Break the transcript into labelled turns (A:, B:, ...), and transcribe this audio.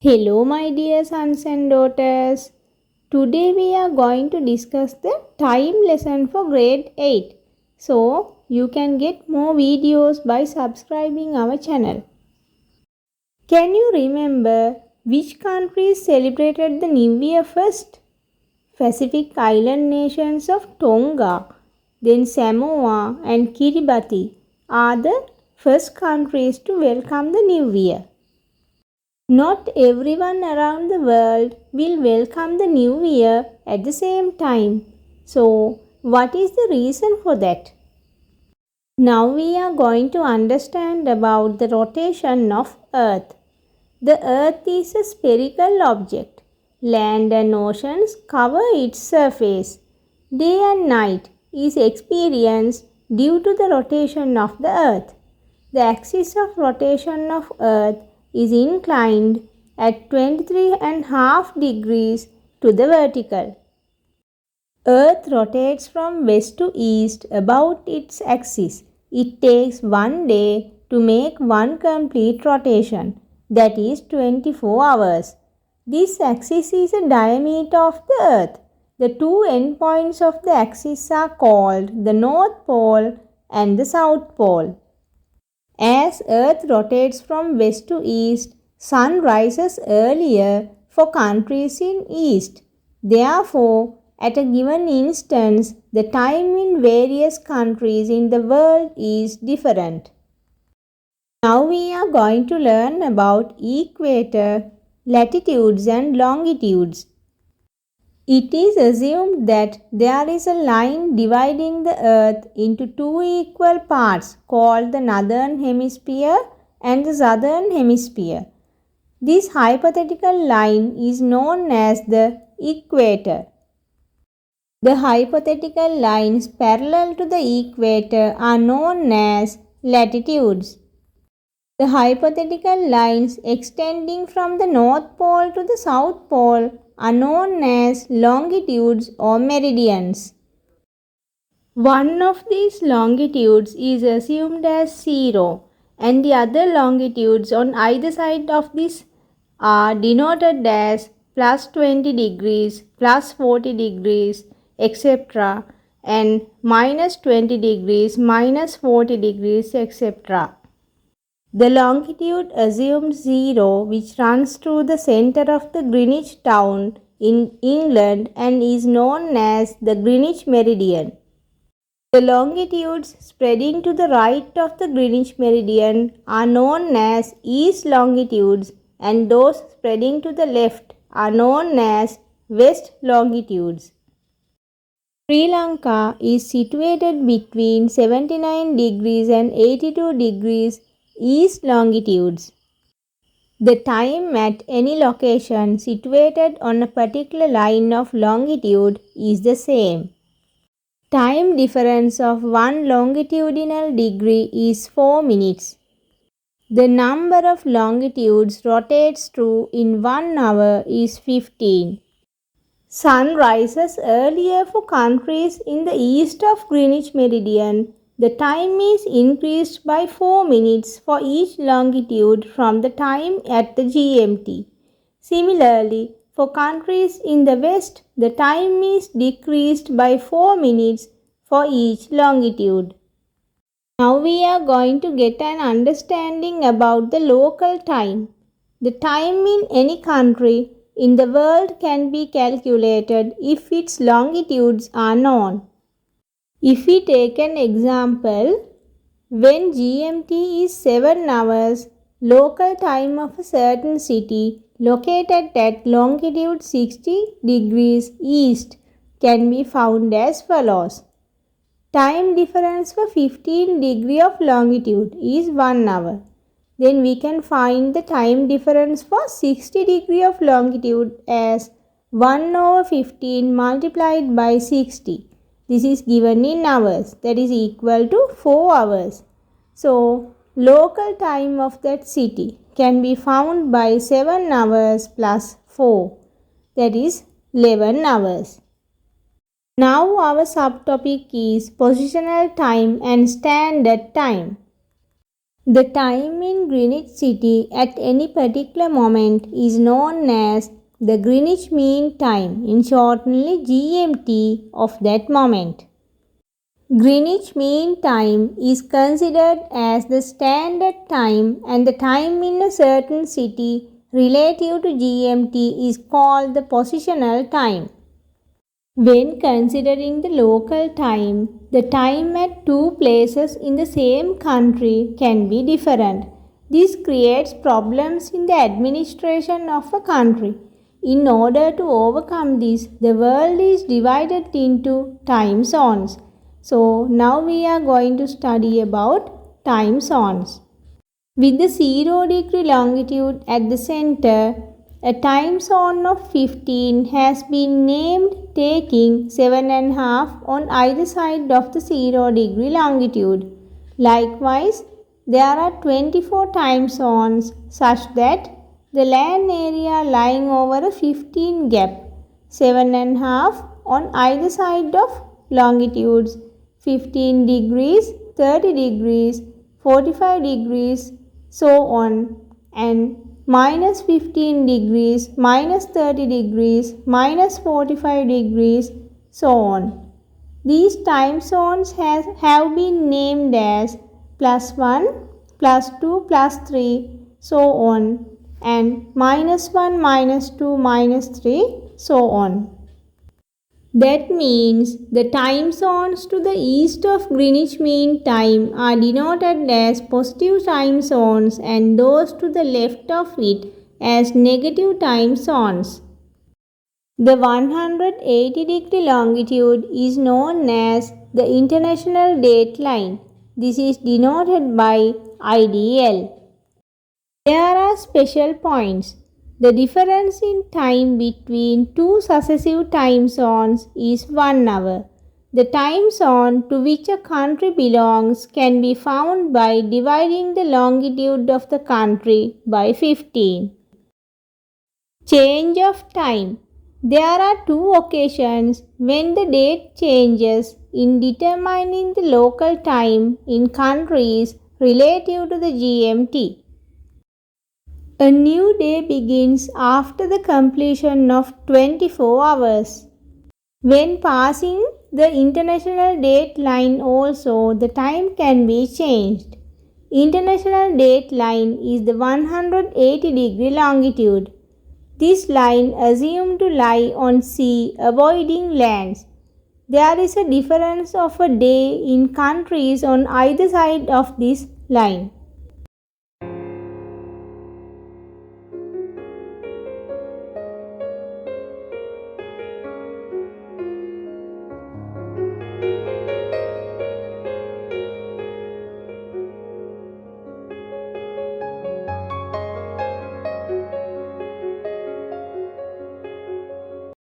A: Hello, my dear sons and daughters. Today we are going to discuss the time lesson for grade 8. So, you can get more videos by subscribing our channel. Can you remember which countries celebrated the New Year first? Pacific Island nations of Tonga, then Samoa and Kiribati are the first countries to welcome the New Year. Not everyone around the world will welcome the new year at the same time. So, what is the reason for that? Now we are going to understand about the rotation of Earth. The Earth is a spherical object. Land and oceans cover its surface. Day and night is experienced due to the rotation of the Earth. The axis of rotation of Earth is inclined at 23.5 degrees to the vertical. Earth rotates from west to east about its axis. It takes 1 day to make one complete rotation, that is 24 hours. This axis is the diameter of the Earth. The two endpoints of the axis are called the North Pole and the South Pole. As Earth rotates from west to east, sun rises earlier for countries in east. Therefore, at a given instance, the time in various countries in the world is different. Now we are going to learn about equator, latitudes and longitudes. It is assumed that there is a line dividing the earth into two equal parts called the northern hemisphere and the southern hemisphere. This hypothetical line is known as the equator. The hypothetical lines parallel to the equator are known as latitudes. The hypothetical lines extending from the North Pole to the South Pole are known as longitudes or meridians. One of these longitudes is assumed as 0 and the other longitudes on either side of this are denoted as plus 20 degrees, plus 40 degrees, etc. and minus 20 degrees, minus 40 degrees, etc. The longitude assumed 0, which runs through the center of the Greenwich town in England and is known as the Greenwich meridian. The longitudes spreading to the right of the Greenwich meridian are known as east longitudes and those spreading to the left are known as west longitudes. Sri Lanka is situated between 79 degrees and 82 degrees east longitudes. The time at any location situated on a particular line of longitude is the same. Time difference of one longitudinal degree is 4 minutes. The number of longitudes rotates through in 1 hour is 15. Sun rises earlier for countries in the east of Greenwich meridian. The time is increased by 4 minutes for each longitude from the time at the GMT. Similarly, for countries in the west, the time is decreased by 4 minutes for each longitude. Now we are going to get an understanding about the local time. The time in any country in the world can be calculated if its longitudes are known. If we take an example, when GMT is 7 hours, local time of a certain city located at longitude 60 degrees east can be found as follows. Time difference for 15 degree of longitude is 1 hour. Then we can find the time difference for 60 degree of longitude as 1 over 15 multiplied by 60. This is given in hours, that is equal to 4 hours. So, local time of that city can be found by 7 hours plus 4, that is 11 hours. Now our subtopic is positional time and standard time. The time in Greenwich City at any particular moment is known as the Greenwich Mean Time, in shortenly GMT, of that moment. Greenwich Mean Time is considered as the standard time, and the time in a certain city relative to GMT is called the positional time. When considering the local time, the time at two places in the same country can be different. This creates problems in the administration of a country. In order to overcome this, the world is divided into time zones. So now we are going to study about time zones. With the 0 degree longitude at the center, a time zone of 15 has been named, taking 7.5 on either side of the 0 degree longitude. Likewise, there are 24 time zones such that the land area lying over a 15 gap, 7.5 on either side of longitudes, 15 degrees, 30 degrees, 45 degrees, so on, and minus 15 degrees, minus 30 degrees, minus 45 degrees, so on. These time zones have been named as +1, +2, +3, so on, and -1, -2, -3, so on. That means the time zones to the east of Greenwich Mean Time are denoted as positive time zones and those to the left of it as negative time zones. The 180-degree longitude is known as the International Date Line. This is denoted by IDL. There are special points. The difference in time between two successive time zones is 1 hour. The time zone to which a country belongs can be found by dividing the longitude of the country by 15. Change of time. There are two occasions when the date changes in determining the local time in countries relative to the GMT. A new day begins after the completion of 24 hours. When passing the international date line also, the time can be changed. International date line is the 180-degree longitude. This line assumed to lie on sea, avoiding lands. There is a difference of a day in countries on either side of this line.